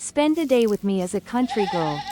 Spend a day with me as a country girl.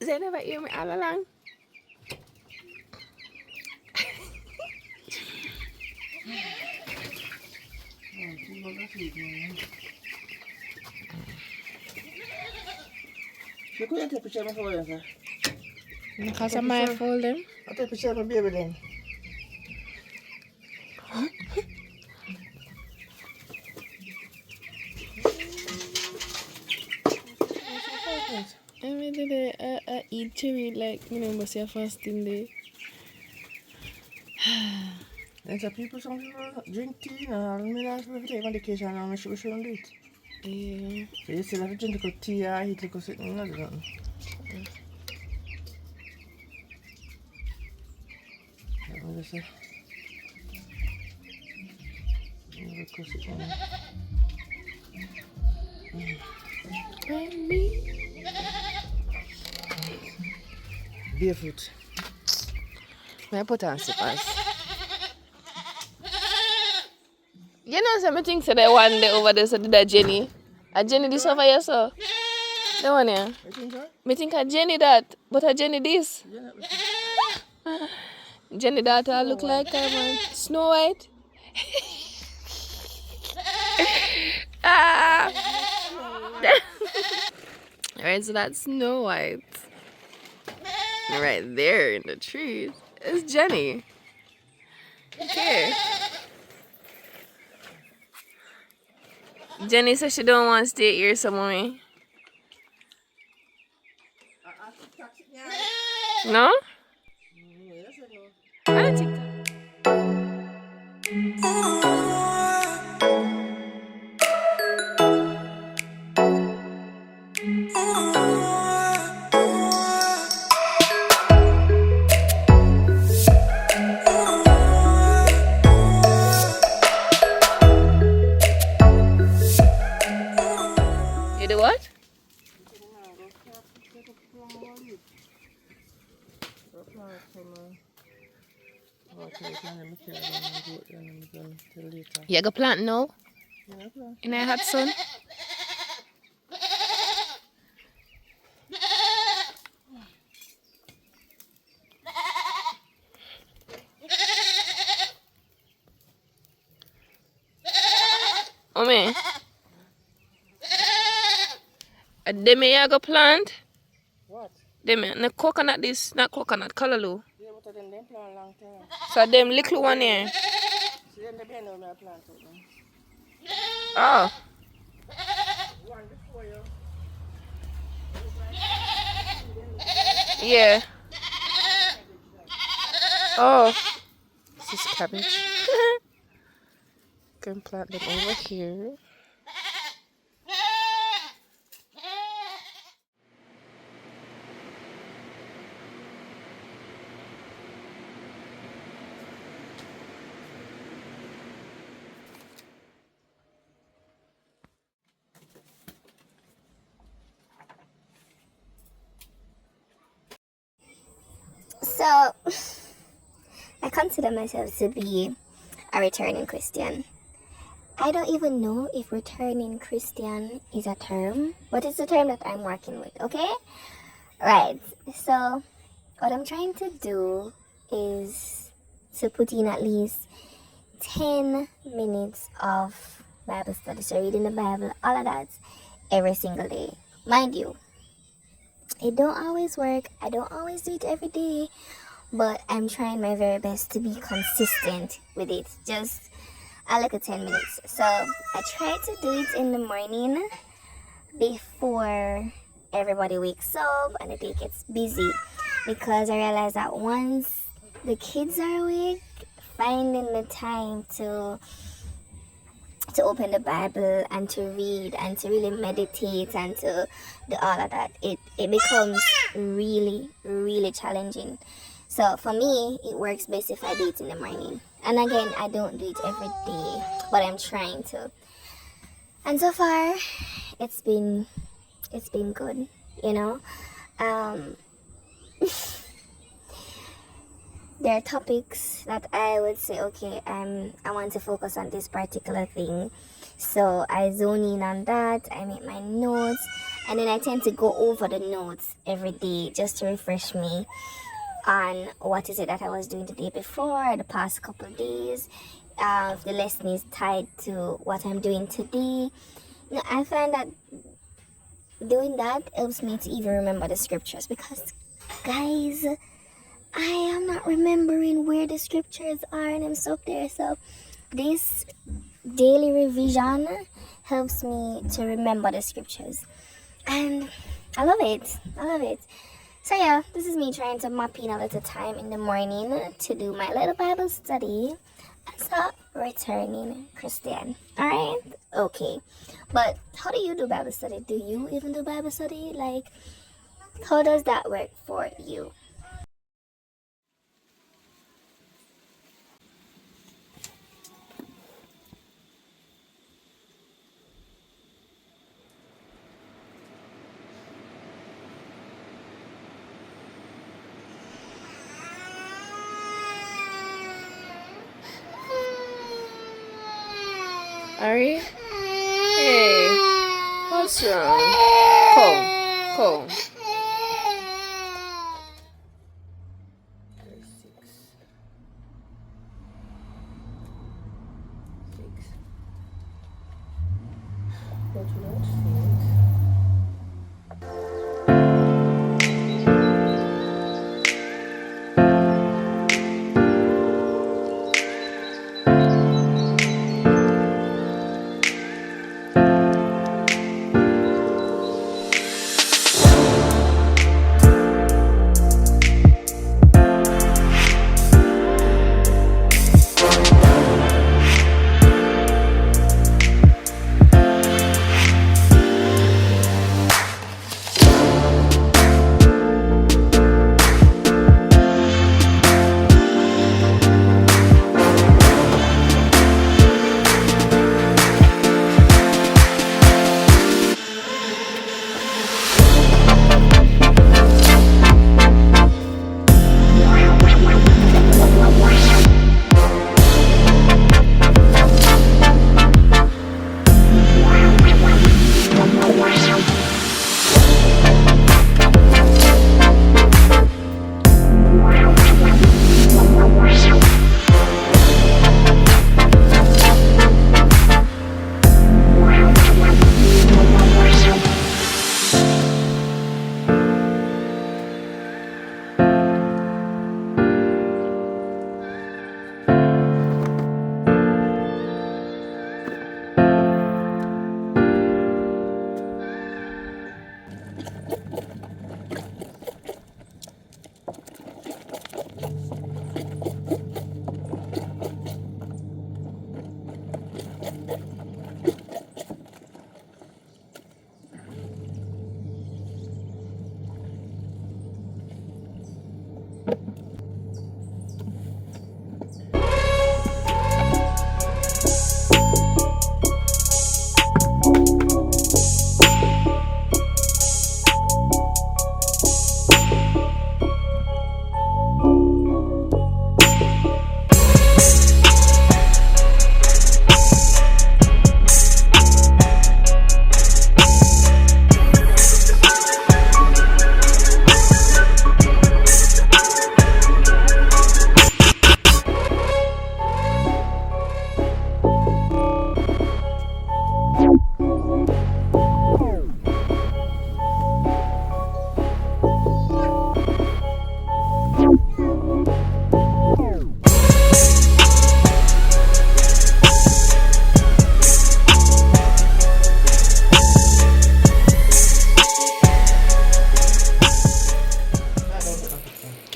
They never hear me all along. You couldn't take a picture of my phone, sir. Because of my folding. I'll take a picture of my baby then. Every day I eat cherry like, you know, what's your fasting day? And some people drink tea and I last week take medication and we shouldn't do it. Yeah. So you still have to drink a tea or eat like something, not nothing. Let me just say. Barefoot. May I put on slippers? You know, some things that one day over there, so did that Jenny. A Jenny this over here, so. The one here. You think so? Me think a Jenny that, but a Jenny this. Jenny that I look like Snow White. Alright, so that's Snow White. Right there in the trees. It's Jenny. Okay. Jenny says she don't want to stay here somewhere. No? I don't think that. You do what? You got plant now? In a hot sun? Mommy. A demi you go plant? What? Them the coconut this, not coconut, callaloo. Yeah, but then them plant long time. So them little one here. See them they know me I plant out now. Oh. One before you. Yeah. Oh. This is cabbage. Can plant them over here. So, I consider myself to be a returning Christian. I don't even know if returning Christian is a term, but it's a term that I'm working with, okay? Right. So, what I'm trying to do is to put in at least 10 minutes of Bible study, so reading the Bible, all of that, every single day. Mind you, it don't always work. I don't always do it every day, but I'm trying my very best to be consistent with it. Just a little 10 minutes. So I try to do it in the morning before everybody wakes up and the day gets busy, because I realize that once the kids are awake, finding the time to open the Bible and to read and to really meditate and to do all of that, it becomes really, really challenging. So for me, it works best if I do it in the morning. And again, I don't do it every day, but I'm trying to. And so far, it's been good, you know. There are topics that I would say, okay, I want to focus on this particular thing. So I zone in on that, I make my notes, and then I tend to go over the notes every day just to refresh me on what is it that I was doing the day before, the past couple of days, if the lesson is tied to what I'm doing today. You know, I find that doing that helps me to even remember the scriptures, because, guys, I am not remembering where the scriptures are and I'm stuck there. So this daily revision helps me to remember the scriptures, and I love it. So yeah, this is me trying to map in a little time in the morning to do my little Bible study as a returning Christian. Alright? Okay. But how do you do Bible study? Do you even do Bible study? Like, how does that work for you? Ari? Hey, what's wrong? Come.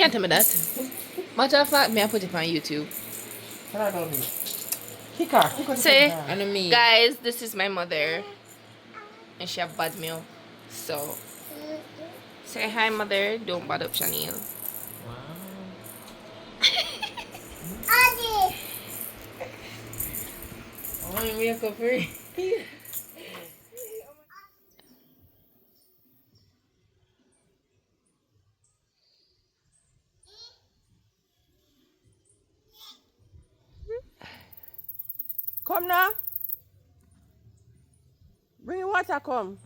Can't tell me that. Matter of fact, me I put it on YouTube. I don't know. Kika. Say, And me. guys, this is my mother, and she have bad meal. So, say hi, mother. Don't bad up Chanel. Wow. Oh, you make up free. Come now. Bring water, come.